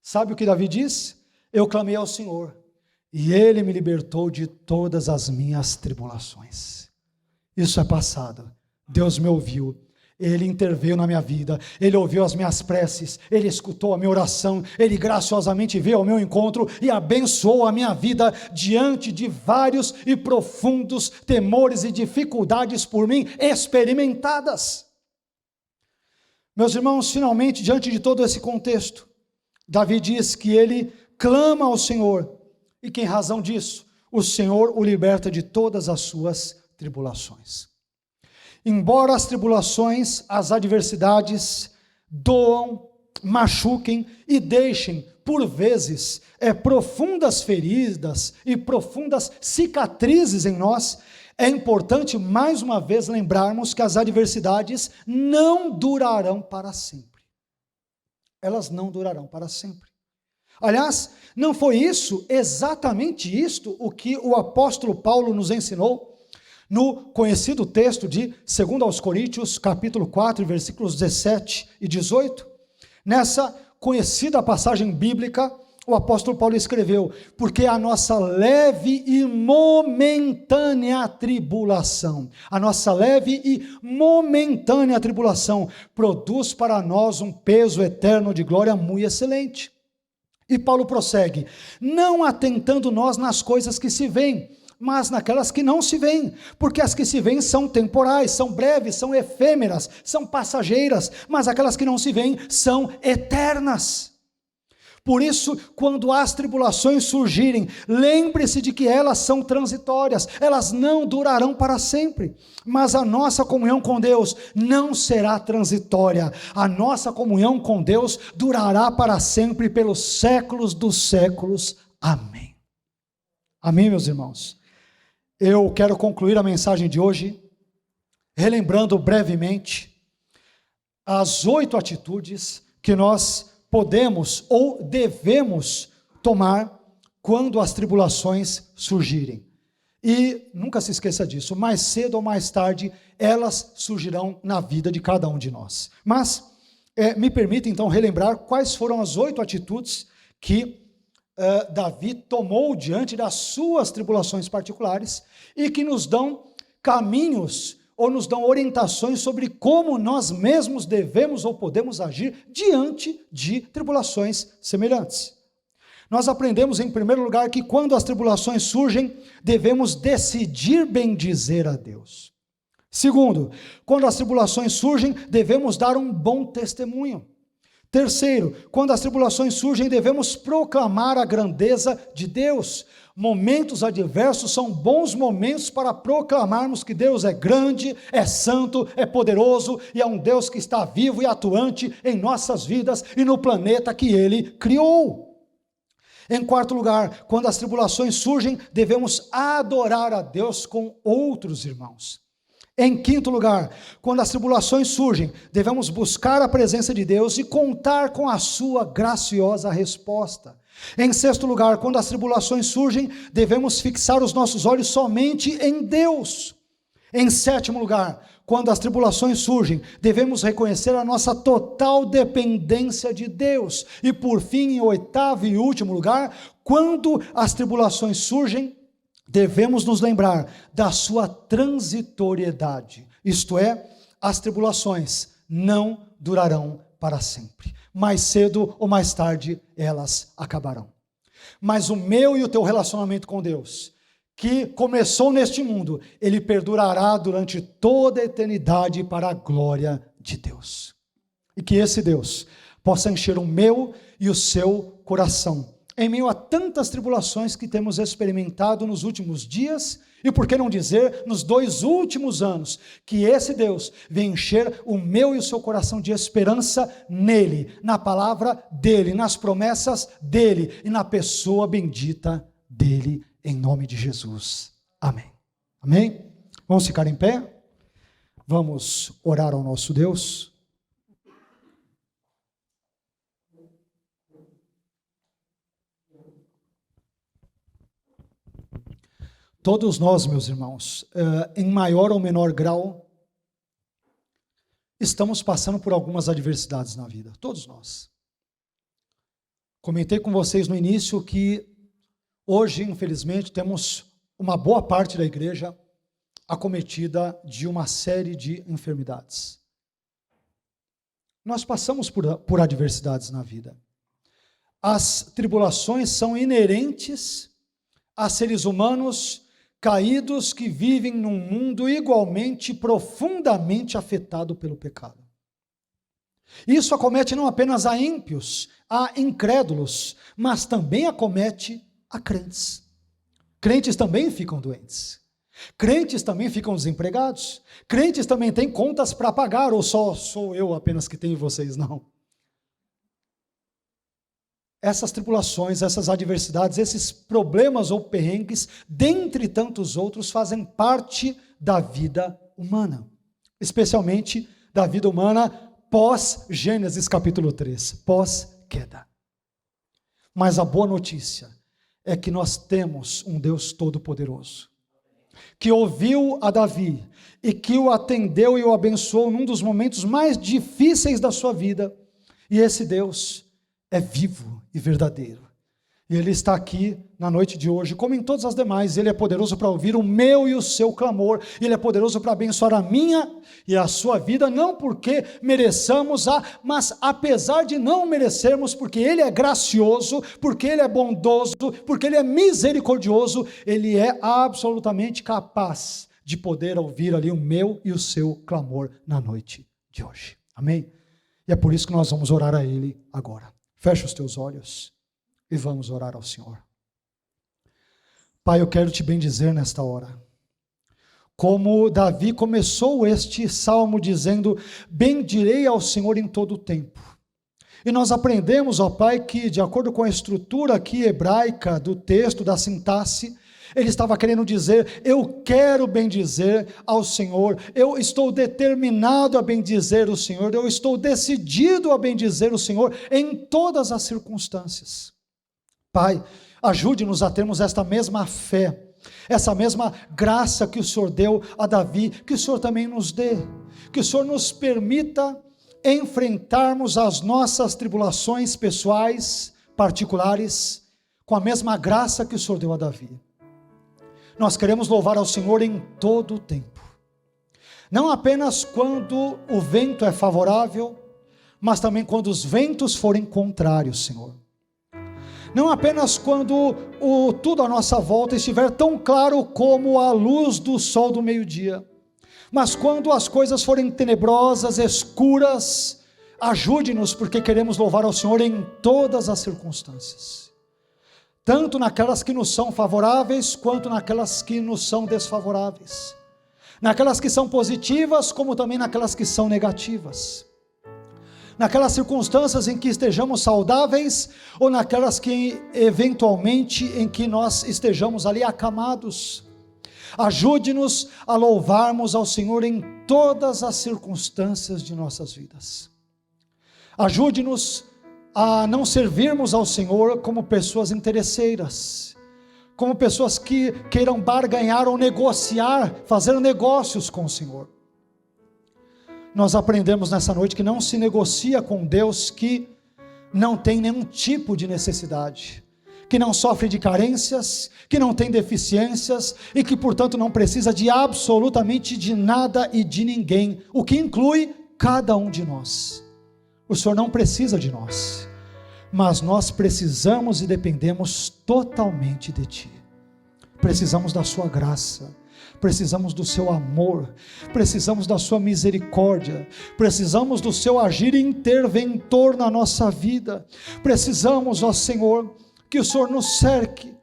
Sabe o que Davi diz? Eu clamei ao Senhor, e Ele me libertou de todas as minhas tribulações. Isso é passado. Deus me ouviu. Ele interveio na minha vida, Ele ouviu as minhas preces, Ele escutou a minha oração, Ele graciosamente veio ao meu encontro e abençoou a minha vida diante de vários e profundos temores e dificuldades por mim experimentadas. Meus irmãos, finalmente, diante de todo esse contexto, Davi diz que ele clama ao Senhor e que em razão disso, o Senhor o liberta de todas as suas tribulações. Embora as tribulações, as adversidades doam, machuquem e deixem, por vezes, profundas feridas e profundas cicatrizes em nós, é importante mais uma vez lembrarmos que as adversidades não durarão para sempre. Elas não durarão para sempre. Aliás, não foi exatamente isto o que o apóstolo Paulo nos ensinou no conhecido texto de 2 aos Coríntios, capítulo 4, versículos 17 e 18, nessa conhecida passagem bíblica, o apóstolo Paulo escreveu, porque a nossa leve e momentânea tribulação, produz para nós um peso eterno de glória muito excelente. E Paulo prossegue, não atentando nós nas coisas que se veem, mas naquelas que não se veem, porque as que se veem são temporais, são breves, são efêmeras, são passageiras, mas aquelas que não se veem são eternas. Por isso, quando as tribulações surgirem, lembre-se de que elas são transitórias, elas não durarão para sempre, mas a nossa comunhão com Deus não será transitória, a nossa comunhão com Deus durará para sempre, pelos séculos dos séculos. Amém. Amém, meus irmãos? Eu quero concluir a mensagem de hoje, relembrando brevemente as 8 atitudes que nós podemos ou devemos tomar quando as tribulações surgirem. E nunca se esqueça disso, mais cedo ou mais tarde, elas surgirão na vida de cada um de nós. Mas, me permita então relembrar quais foram as 8 atitudes que Davi tomou diante das suas tribulações particulares e que nos dão caminhos ou nos dão orientações sobre como nós mesmos devemos ou podemos agir diante de tribulações semelhantes. Nós aprendemos em primeiro lugar que quando as tribulações surgem, devemos decidir bendizer a Deus. Segundo, quando as tribulações surgem, devemos dar um bom testemunho. Terceiro, quando as tribulações surgem, devemos proclamar a grandeza de Deus. Momentos adversos são bons momentos para proclamarmos que Deus é grande, é santo, é poderoso e é um Deus que está vivo e atuante em nossas vidas e no planeta que Ele criou. Em quarto lugar, quando as tribulações surgem, devemos adorar a Deus com outros irmãos. Em quinto lugar, quando as tribulações surgem, devemos buscar a presença de Deus e contar com a sua graciosa resposta. Em sexto lugar, quando as tribulações surgem, devemos fixar os nossos olhos somente em Deus. Em sétimo lugar, quando as tribulações surgem, devemos reconhecer a nossa total dependência de Deus. E por fim, em oitavo e último lugar, quando as tribulações surgem, devemos nos lembrar da sua transitoriedade, isto é, as tribulações não durarão para sempre, mais cedo ou mais tarde elas acabarão. Mas o meu e o teu relacionamento com Deus, que começou neste mundo, ele perdurará durante toda a eternidade para a glória de Deus. E que esse Deus possa encher o meu e o seu coração, em meio a tantas tribulações que temos experimentado nos últimos dias E por que não dizer, nos 2 últimos anos, que esse Deus vem encher o meu e o seu coração de esperança nele, na palavra dele, nas promessas dele e na pessoa bendita dele, em nome de Jesus. Amém. Amém? Vamos ficar em pé? Vamos orar ao nosso Deus? Todos nós, meus irmãos, em maior ou menor grau, estamos passando por algumas adversidades na vida. Todos nós. Comentei com vocês no início que hoje, infelizmente, temos uma boa parte da igreja acometida de uma série de enfermidades. Nós passamos por adversidades na vida. As tribulações são inerentes a seres humanos caídos que vivem num mundo igualmente profundamente afetado pelo pecado. Isso acomete não apenas a ímpios, a incrédulos, mas também acomete a crentes. Crentes também ficam doentes. Crentes também ficam desempregados. Crentes também têm contas para pagar, ou só sou eu apenas que tenho e vocês não? Essas tribulações, essas adversidades, esses problemas ou perrengues, dentre tantos outros, fazem parte da vida humana, especialmente da vida humana pós-Gênesis capítulo 3, pós-queda. Mas a boa notícia é que nós temos um Deus todo-poderoso, que ouviu a Davi e que o atendeu e o abençoou num dos momentos mais difíceis da sua vida, e esse Deus é vivo e verdadeiro. E Ele está aqui na noite de hoje, como em todas as demais. Ele é poderoso para ouvir o meu e o seu clamor. Ele é poderoso para abençoar a minha e a sua vida, não porque mereçamos, mas apesar de não merecermos, porque Ele é gracioso, porque Ele é bondoso, porque Ele é misericordioso, Ele é absolutamente capaz de poder ouvir ali o meu e o seu clamor na noite de hoje. Amém? E é por isso que nós vamos orar a Ele agora. Fecha os teus olhos e vamos orar ao Senhor. Pai, eu quero te bendizer nesta hora. Como Davi começou este salmo dizendo, bendirei ao Senhor em todo o tempo. E nós aprendemos, ó Pai, que de acordo com a estrutura aqui hebraica do texto, da sintaxe, ele estava querendo dizer, eu quero bendizer ao Senhor, eu estou determinado a bendizer o Senhor, eu estou decidido a bendizer o Senhor em todas as circunstâncias. Pai, ajude-nos a termos esta mesma fé, essa mesma graça que o Senhor deu a Davi, que o Senhor também nos dê, que o Senhor nos permita enfrentarmos as nossas tribulações pessoais, particulares, com a mesma graça que o Senhor deu a Davi. Nós queremos louvar ao Senhor em todo o tempo, não apenas quando o vento é favorável, mas também quando os ventos forem contrários, Senhor. Não apenas quando tudo à nossa volta estiver tão claro como a luz do sol do meio-dia, mas quando as coisas forem tenebrosas, escuras, ajude-nos, porque queremos louvar ao Senhor em todas as circunstâncias. Tanto naquelas que nos são favoráveis, quanto naquelas que nos são desfavoráveis. Naquelas que são positivas, como também naquelas que são negativas. Naquelas circunstâncias em que estejamos saudáveis, ou naquelas que, eventualmente, em que nós estejamos ali acamados. Ajude-nos a louvarmos ao Senhor em todas as circunstâncias de nossas vidas. Ajude-nos a não servirmos ao Senhor como pessoas interesseiras, como pessoas que queiram barganhar ou negociar, fazer negócios com o Senhor. Nós aprendemos nessa noite que não se negocia com Deus que não tem nenhum tipo de necessidade, que não sofre de carências, que não tem deficiências e que, portanto, não precisa de absolutamente de nada e de ninguém, o que inclui cada um de nós. O Senhor não precisa de nós, mas nós precisamos e dependemos totalmente de Ti. Precisamos da Sua graça, precisamos do Seu amor, precisamos da Sua misericórdia, precisamos do Seu agir interventor na nossa vida. Precisamos, ó Senhor, que o Senhor nos cerque,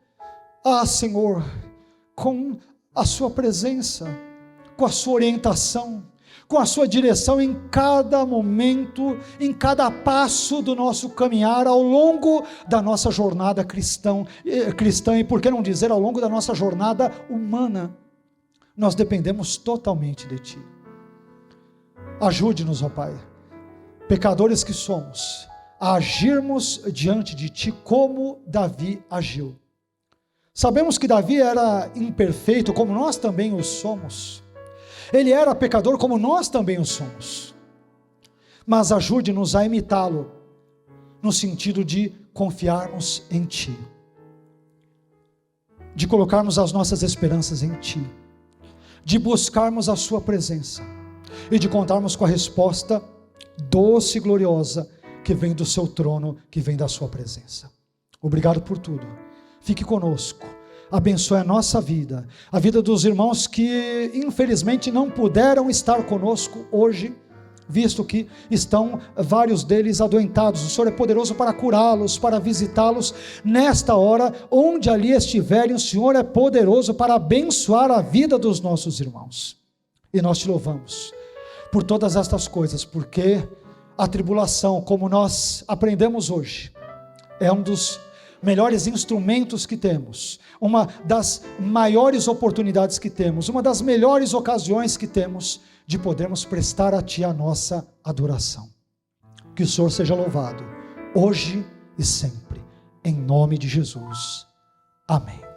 Senhor, com a sua presença, com a sua orientação, com a sua direção em cada momento, em cada passo do nosso caminhar, ao longo da nossa jornada cristã, e por que não dizer ao longo da nossa jornada humana. Nós dependemos totalmente de Ti. Ajude-nos, ó Pai, pecadores que somos, a agirmos diante de Ti como Davi agiu. Sabemos que Davi era imperfeito, como nós também o somos. Ele era pecador, como nós também o somos. Mas ajude-nos a imitá-lo, no sentido de confiarmos em Ti, de colocarmos as nossas esperanças em Ti, de buscarmos a Sua presença e de contarmos com a resposta doce e gloriosa que vem do Seu trono, que vem da Sua presença. Obrigado por tudo. Fique conosco, abençoe a nossa vida, a vida dos irmãos que infelizmente não puderam estar conosco hoje, visto que estão vários deles adoentados. O Senhor é poderoso para curá-los, para visitá-los nesta hora, onde ali estiverem. O Senhor é poderoso para abençoar a vida dos nossos irmãos, e nós Te louvamos por todas estas coisas, porque a tribulação, como nós aprendemos hoje, é um dos melhores instrumentos que temos, uma das maiores oportunidades que temos, uma das melhores ocasiões que temos de podermos prestar a Ti a nossa adoração. Que o Senhor seja louvado, hoje e sempre, em nome de Jesus. Amém.